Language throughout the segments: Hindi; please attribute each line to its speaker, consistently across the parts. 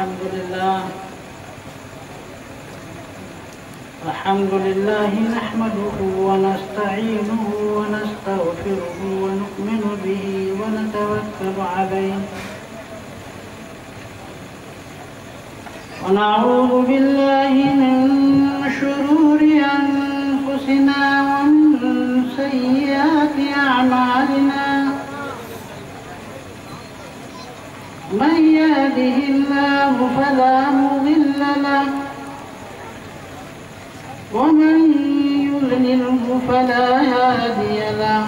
Speaker 1: अल्हम्दुलिल्लाह नहमदुहु व नस्तईनुहु व नस्तगफिरुहु व नु'मिनु बिही व नतवक्कलु अलैहि व नऊज़ु बिल्लाहि मिन शुरूरि अनफुसिना व मिन सय्यिआति अअमालिना मन यहदिहिल्लाहु फला मुदिल्ल लहु वमन युद्लिल्हु फला हादिय लहु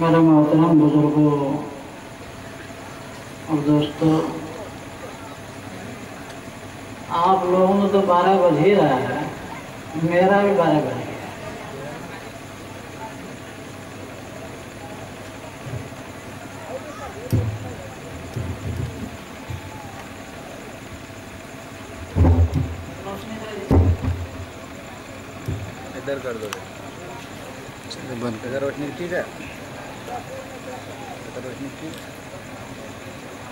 Speaker 1: मेरे मोहतरम बुजुर्गों और दोस्तों, आप लोगों को तो 12 बज ही रहा है, मेरा भी 12 बज गया।
Speaker 2: इधर कर दो, बंद कर रोशनी ठीक है, रोशनी ठीक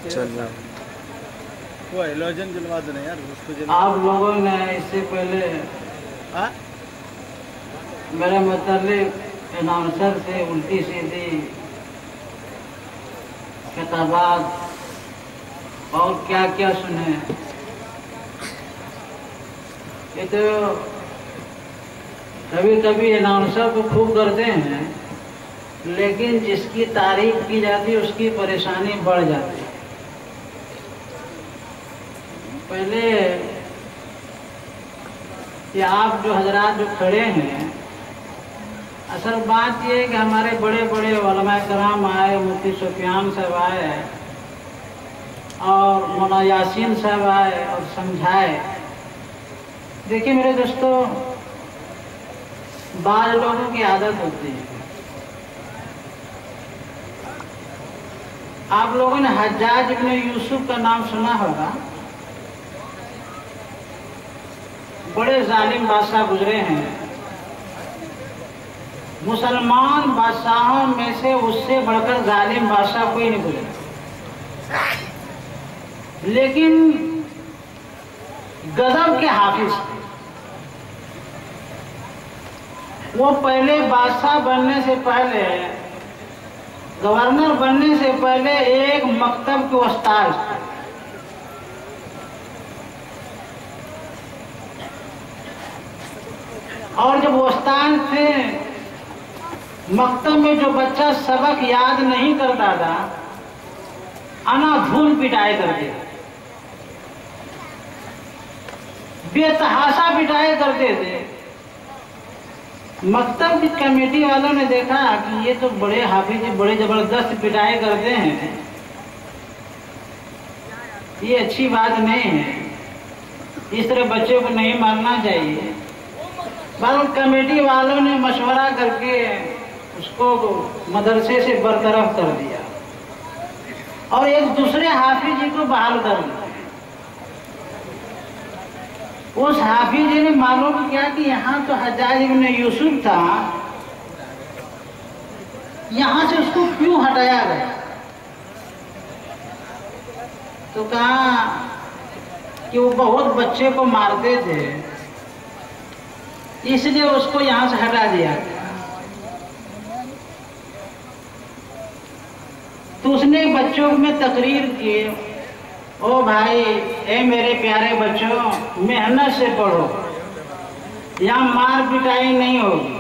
Speaker 2: चल रहा वो हेलोजन जलवा देना यार उसको जलवा।
Speaker 1: आप लोगों ने इससे पहले मेरे मतलब अनाउंसर से उल्टी सीधी खिताबात और क्या क्या सुने। ये तो कभी कभी अनाउंसर को खूब करते हैं, लेकिन जिसकी तारीफ की जाती है उसकी परेशानी बढ़ जाती है। पहले ये आप जो हजरात जो खड़े हैं, असल बात ये है कि हमारे बड़े बड़े उलमा कराम आए, मुफ्ती सुफियान साहब आए और मौलाना यासीन साहब आए और समझाए। देखिए मेरे दोस्तों, बाज लोगों की आदत होती है। आप लोगों ने हज्जाज इब्न यूसुफ का नाम सुना होगा। बड़े जालिम बादशाह गुजरे हैं। मुसलमान बादशाहों में से उससे बढ़कर जालिम बादशाह कोई नहीं गुजरे, लेकिन गजब के हाफिज थे। वो पहले बादशाह बनने से पहले, गवर्नर बनने से पहले एक मकतब के उस्ताद थे। और जब उस्ताद थे, मकतब में जो बच्चा सबक याद नहीं करता था, अनाधूल पिटाई करते थे, बेतहाशा पिटाई करते थे। मकतब की कमेटी वालों ने देखा कि ये तो बड़े हाफिज, बड़े जबरदस्त पिटाई करते हैं, ये अच्छी बात नहीं है, इस तरह बच्चों को नहीं मारना चाहिए। पर कमेटी वालों ने मशवरा करके उसको मदरसे से बरतरफ कर दिया और एक दूसरे हाफिज जी को बहाल कर दिया। उस हाफिज जी ने मालूम किया कि यहाँ तो हज्जाज इब्न यूसुफ था, यहाँ से उसको क्यों हटाया गया? तो कहा कि वो बहुत बच्चे को मारते थे, इसलिए उसको यहाँ से हटा दिया गया। तो उसने बच्चों में तकरीर की, ओ भाई, ए मेरे प्यारे बच्चों, मेहनत से पढ़ो, यहाँ मार पिटाई नहीं होगी।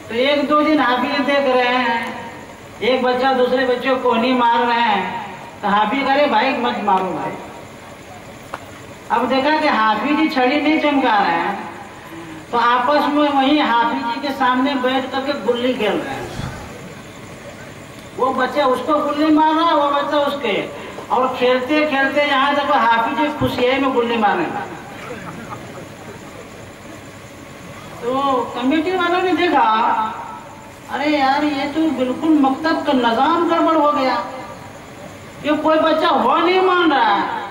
Speaker 1: तो एक दो दिन हाफिज देख रहे हैं, एक बच्चा दूसरे बच्चे को नहीं मार रहे हैं, तो हाफिज करे भाई मत मारो भाई। अब देखा कि हाफिज जी छड़ी नहीं चमका रहे हैं, तो आपस में वही हाफिज जी के सामने बैठ करके गुल्ली खेल रहे हैं। वो बच्चा उसको गुल्ली मार रहा है, वो बच्चा उसके, और खेलते खेलते यहाँ तक हाफिज जी खुशियाई में गुल्ली मारे। तो कमेटी वालों ने देखा, अरे यार ये तो बिल्कुल मकतब का निजाम गड़बड़ हो गया, ये कोई बच्चा हो नहीं मान रहा है।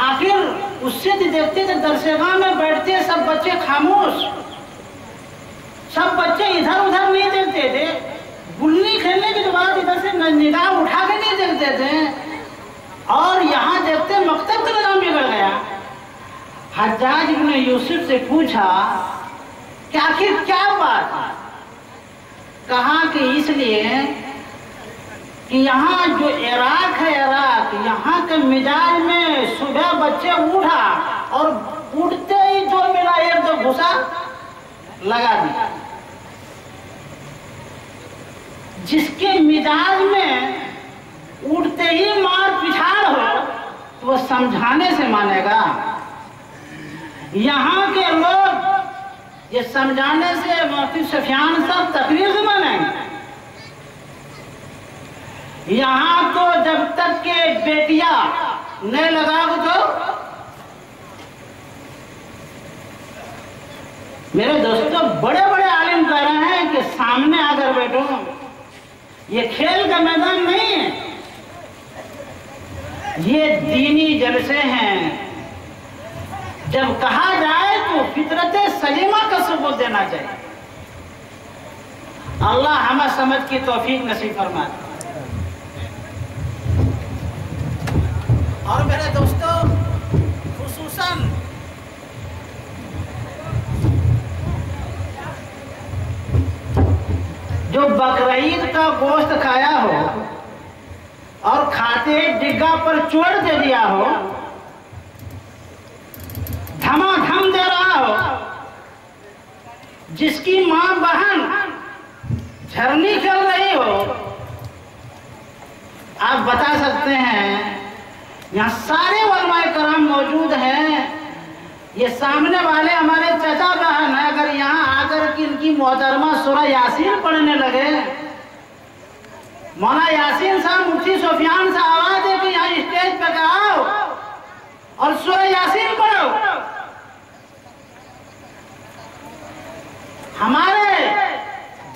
Speaker 1: आखिर उससे देखते थे दरसेगाह में बैठते सब बच्चे खामोश, सब बच्चे इधर उधर नहीं देखते थे, गुल्ली खेलने के बाद इधर से निगाह उठा के नहीं देखते थे, और यहाँ देखते मकतब का निजाम बिगड़ गया। हज्जाज इब्न यूसुफ से पूछा कि आखिर क्या बात है? कहा कि इसलिए कि यहाँ जो इराक है, इराक, यहाँ के मिजाज में सुबह बच्चे उठा और उठते ही जो मिला एक दो घुसा लगा दिया। जिसके मिजाज में उठते ही मार पिछाड़ हो तो वो समझाने से मानेगा। यहाँ के लोग ये समझाने से मुफ्ती सुफियान साहब तकरीर से मानेंगे। यहाँ तो जब तक के बेटिया नहीं लगाओ तो मेरे दोस्तों बड़े बड़े आलिम कह रहे हैं कि सामने आकर बैठो, ये खेल का मैदान नहीं है, ये दीनी जलसे हैं। जब कहा जाए तो फितरत सलीमा का सबूत देना चाहिए। अल्लाह हमें समझ की तौफीक नसीब फरमाए। और मेरे दोस्तों, खुसूसन जो बकरीद का गोश्त खाया हो और खाते डिग्गा पर चोट दे दिया हो, धमाधम दे रहा हो, जिसकी मां बहन झरनी खेल रही हो, आप बता सकते हैं। यहाँ सारे उलमाए कराम मौजूद हैं, ये सामने वाले हमारे चाचा बहन है, अगर यहाँ आकर कि इनकी मोहतरमा सूरह यासीन पढ़ने लगे, मौला यासीन साहब मुफ्ती सुफियान से आवाज है कि यहाँ स्टेज पे आओ और सूरह यासीन पढ़ो। हमारे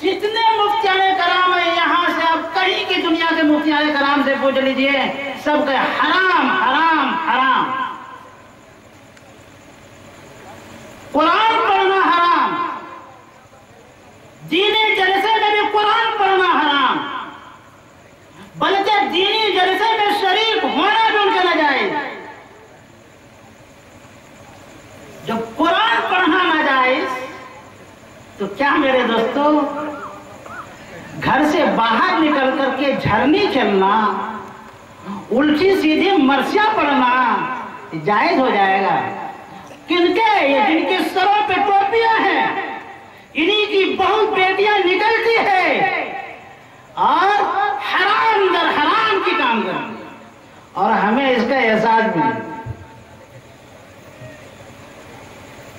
Speaker 1: जितने मुफ्तियाने कराम है यहाँ से, आप कहीं की दुनिया के मुफ्तियाने कराम से पूछ लीजिए, सब कहे हराम हराम हराम। कुरान पढ़ना हराम, दीनी जलसे में भी कुरान पढ़ना हराम, बल्कि दीनी जलसे में शरीक होना भी उनके नाजायज। जब कुरान पढ़ना नाजायज तो क्या मेरे दोस्तों, घर से बाहर निकल करके झरनी खेलना, उल्टी सीधी मरसिया पढ़ना जायज हो जाएगा? किनके? ये जिनके सरों पे टोपियां हैं, इन्हीं की बहुत बेटियां निकलती है और हराम दर हराम की काम करती है, और हमें इसका एहसास भी नहीं।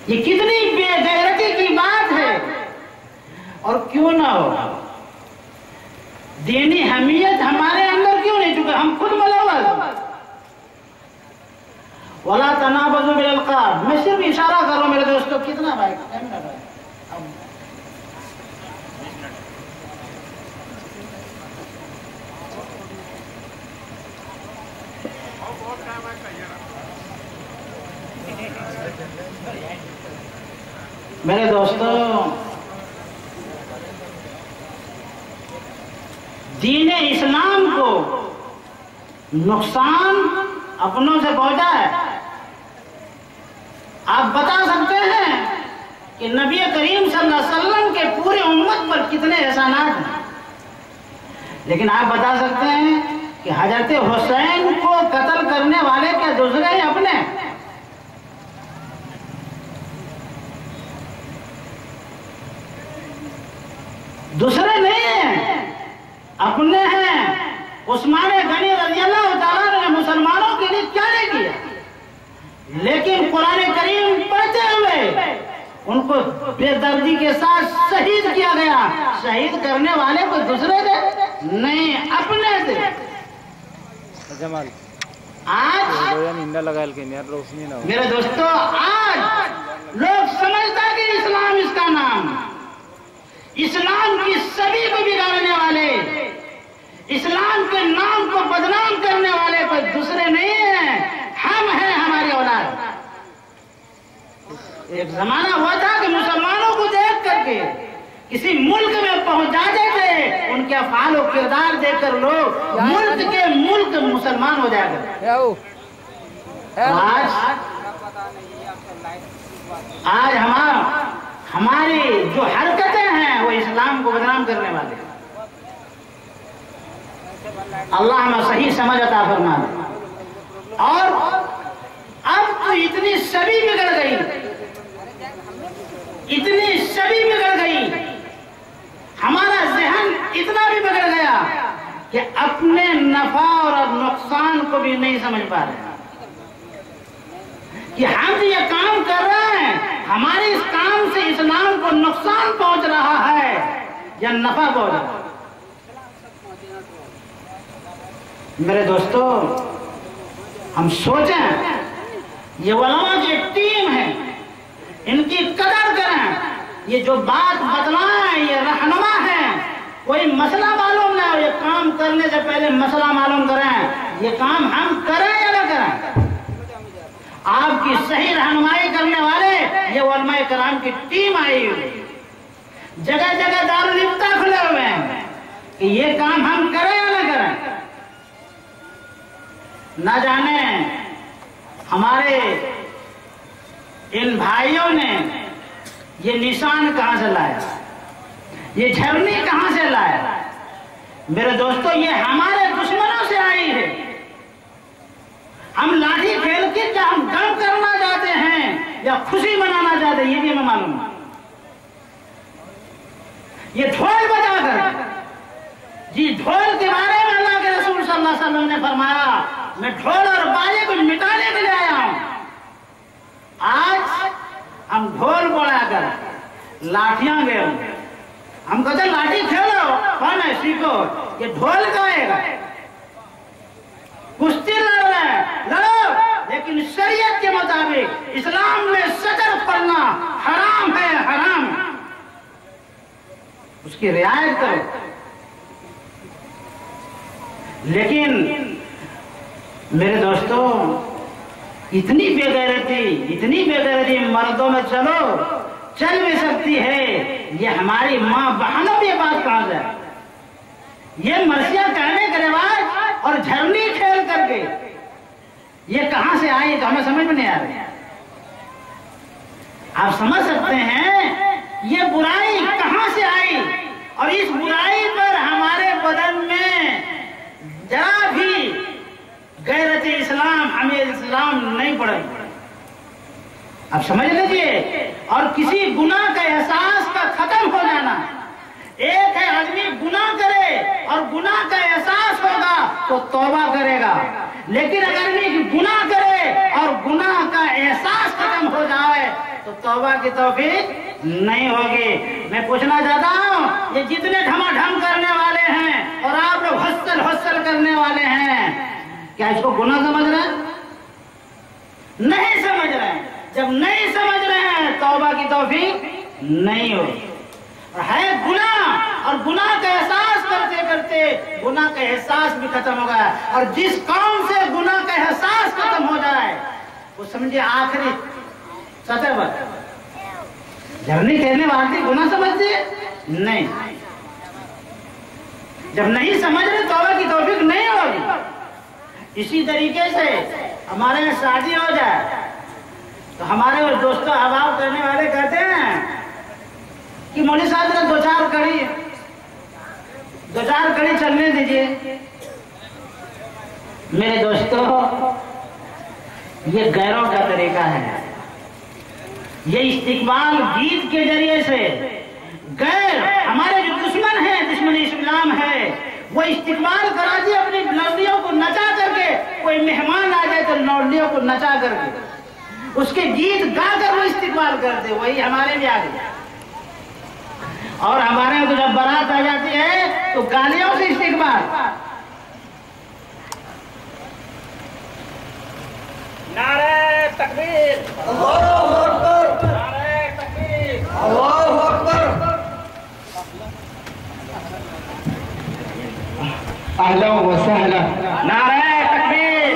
Speaker 1: ये कितनी बेगैरती की बात है। और क्यों ना हो, दीनी हमीयत हमारे अंदर क्यों नहीं? चुके हम खुद मुलव्वस। वला तनाबज़ु बिल अल्क़ाब। मैं सिर्फ इशारा कर रहा हूं मेरे दोस्तों। कितना भाई?
Speaker 2: बहुत टाइम
Speaker 1: मेरे दोस्तों, दीन इस्लाम को नुकसान अपनों से पहुंचा है। आप बता सकते हैं कि नबी करीम सल्लल्लाहु अलैहि वसल्लम के पूरे उम्मत पर कितने एहसानात हैं, लेकिन आप बता सकते हैं कि हजरत हुसैन को कत्ल करने वाले क्या दूसरे ही अपने? दूसरे नहीं हैं, अपने हैं। उस्मान गनी रज़ियल्लाहु ताला ने मुसलमानों के लिए क्या नहीं किया, लेकिन कुरान करीम पढ़ते हुए उनको बेदर्दी के साथ शहीद किया गया। शहीद करने वाले को दूसरे थे नहीं, अपने थे।
Speaker 2: जमाल
Speaker 1: आज
Speaker 2: रोशनी ना हो।
Speaker 1: मेरे दोस्तों, आज लोग समझता है कि इस्लाम इसका नाम, इस्लाम की सभी को बिगाड़ने वाले, इस्लाम के नाम को बदनाम करने वाले कोई दूसरे नहीं है, हम हैं, हमारी औलाद। एक जमाना हुआ था कि मुसलमानों को देख करके किसी मुल्क में पहुंच जाते थे, उनके अफ़आल और किरदार देखकर लोग मुल्क के मुल्क मुसलमान हो जाया करते। आज हमारी जो हरकतें हैं वो इस्लाम को बदनाम करने वाले। अल्लाह हमें सही समझ अता फरमाए। और अब तो इतनी सभी बिगड़ गई, इतनी सभी बिगड़ गई, हमारा जहन इतना भी बिगड़ गया कि अपने नफा और नुकसान को भी नहीं समझ पा रहे कि हम ये काम कर रहे हैं, हमारे इस काम से इस्लाम को नुकसान पहुंच रहा है या नफा पहुंच रहा है। मेरे दोस्तों, हम सोचें, ये उलमा की एक टीम है, इनकी कदर करें। ये जो बात बतलाएं, ये रहनुमा है। कोई मसला मालूम ना हो, ये काम करने से पहले मसला मालूम करें, ये काम हम करें या ना करें। आपकी सही रहनुमाई करने वाले ये उलमा कराम की टीम आई हुई, जगह जगह दारुल इफ्ता खुले हुए हैं कि ये काम हम करें या ना करें। न जाने हमारे इन भाइयों ने ये निशान कहां से लाया, ये झरनी कहां से लाया। मेरे दोस्तों, ये हमारे दुश्मनों से आई है। हम लाठी खेल के क्या हम गम करना चाहते हैं या खुशी मनाना चाहते हैं, ये भी हमें मालूम है। ये ढोल बजाकर, जी ढोल के बारे में अल्लाह के रसूल सल्लल्लाहु अलैहि वसल्लम ने फरमाया, मैं ढोल और बाजे को मिटाने के लिए आया हूं। आज हम ढोल बढ़ाकर लाठियां गए, हम कहते लाठी खेलो, कौन है सीखो, ये ढोल गाएगा। कुश्ती लड़ रहे हैं, लड़ो, लेकिन शरीयत के मुताबिक इस्लाम में सतर पढ़ना हराम है, हराम, उसकी रियायत करो। लेकिन मेरे दोस्तों, इतनी बेगैरती मर्दों में चल भी सकती है, ये हमारी माँ बहनों की बात कहां से? ये मरसिया कहने के रिवाज और झरनी खेल करके ये कहां से आई, तो हमें समझ में नहीं आ रही। आप समझ सकते हैं ये बुराई कहां से आई, और इस बुराई पर हमारे बदन में जरा भी गैरत इस्लाम, हमें इस्लाम नहीं पड़ा। अब समझ लीजिए, और किसी गुनाह का एहसास का खत्म हो जाना। एक है आदमी गुनाह करे और गुनाह का एहसास होगा तो तौबा करेगा, लेकिन अगर आदमी गुनाह करे और गुनाह का एहसास खत्म हो जाए तो तौबा की तौफीक नहीं होगी। मैं पूछना चाहता हूँ, ये जितने धमाधम करने वाले हैं और आप लोग हसल करने वाले हैं, क्या इसको गुनाह समझ रहे हैं? नहीं समझ रहे हैं। जब नहीं समझ रहे हैं, तौबा की तौफीक नहीं होगी। और है गुनाह, और गुनाह का एहसास करते करते गुनाह का एहसास भी खत्म हो गया। और जिस काम से गुनाह का एहसास खत्म हो जाए वो समझिए आखिरी सच है बात। झरने कहने वाले गुनाह समझते नहीं, जब नहीं समझ रहे तौबा की तौफीक नहीं होगी। इसी तरीके से हमारे यहाँ शादी हो जाए तो हमारे वो दोस्तों अभाव करने वाले कहते हैं कि मौलवी साहब ने दो चार कड़ी चलने दीजिए। मेरे दोस्तों, ये गैरों का तरीका है। ये इस्तिकबाल गीत के जरिए से गैर, हमारे जो दुश्मन है, दुश्मन इस्लाम है, वो इस्तिकबाल करा दिए अपनी लौंडियों को नचा करके। कोई मेहमान आ जाए तो लौंडियों को नचा करके उसके गीत गाकर वो इस्तिकबाल करते। वही हमारे भी आ गए। और हमारे यहाँ तो जब बारात आ जाती है तो गालियों से इस्तिकबाल। नारे तकबीर,
Speaker 2: अल्लाहु अकबर,
Speaker 1: नारे तकबीर,
Speaker 2: अल्लाहु अकबर।
Speaker 3: अहला व सहला।
Speaker 1: नारे तकबीर,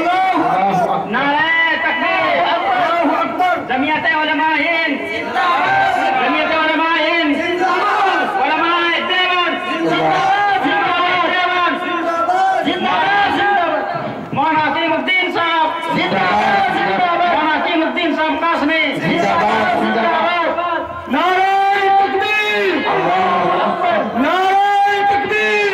Speaker 1: नारे तकबीर,
Speaker 2: अल्लाहु अकबर।
Speaker 1: जमीयत उलमा हिंद जिंदाबाद, जमीयत उलमा हिंद जिंदाबाद, उलमा देवबंद जिंदाबाद, देवबंद जिंदाबाद, जिंदाबाद, मौलाना अकीमुद्दीन साहब जिंदाबाद, मौलाना अकीमुद्दीन साहब कासमी
Speaker 3: जिंदाबाद, जिंदाबाद।
Speaker 1: नारे तकबीर,
Speaker 3: नारे तकबीर,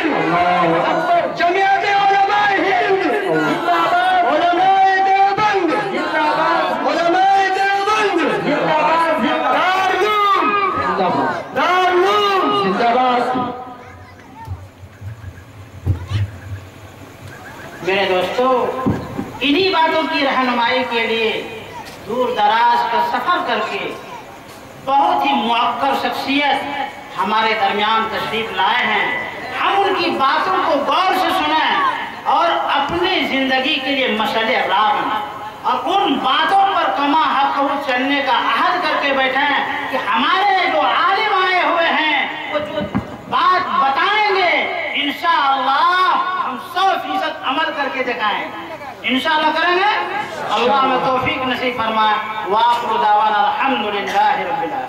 Speaker 3: जमीयत उलमा हिंद जिंदाबाद, उलमा देवबंद जिंदाबाद, उलमा देवबंद जिंदाबाद, दारूल जिंदाबाद, दारूल जिंदाबाद।
Speaker 1: मेरे दोस्तों, इन्हीं बातों की रहनुमाई के लिए दूर दराज का सफर करके बहुत ही मुअक्कर शख्सियत हमारे दरमियान तशरीफ लाए हैं। हम उनकी बातों को गौर से सुने और अपनी जिंदगी के लिए मसले राह बने और उन बातों पर कमा हक चलने का अहद करके बैठे हैं कि हमारे जो आलिम आए हुए हैं वो जो बात बताएंगे इंशाअल्लाह हम 100% अमल करके दिखाएंगे। इंशाअल्लाह करेंगे। अल्लाह में तौफीक नसीब फरमाए। वाक़िरु दावाना अल्हम्दुलिल्लाहि रब्बिल आलमीन।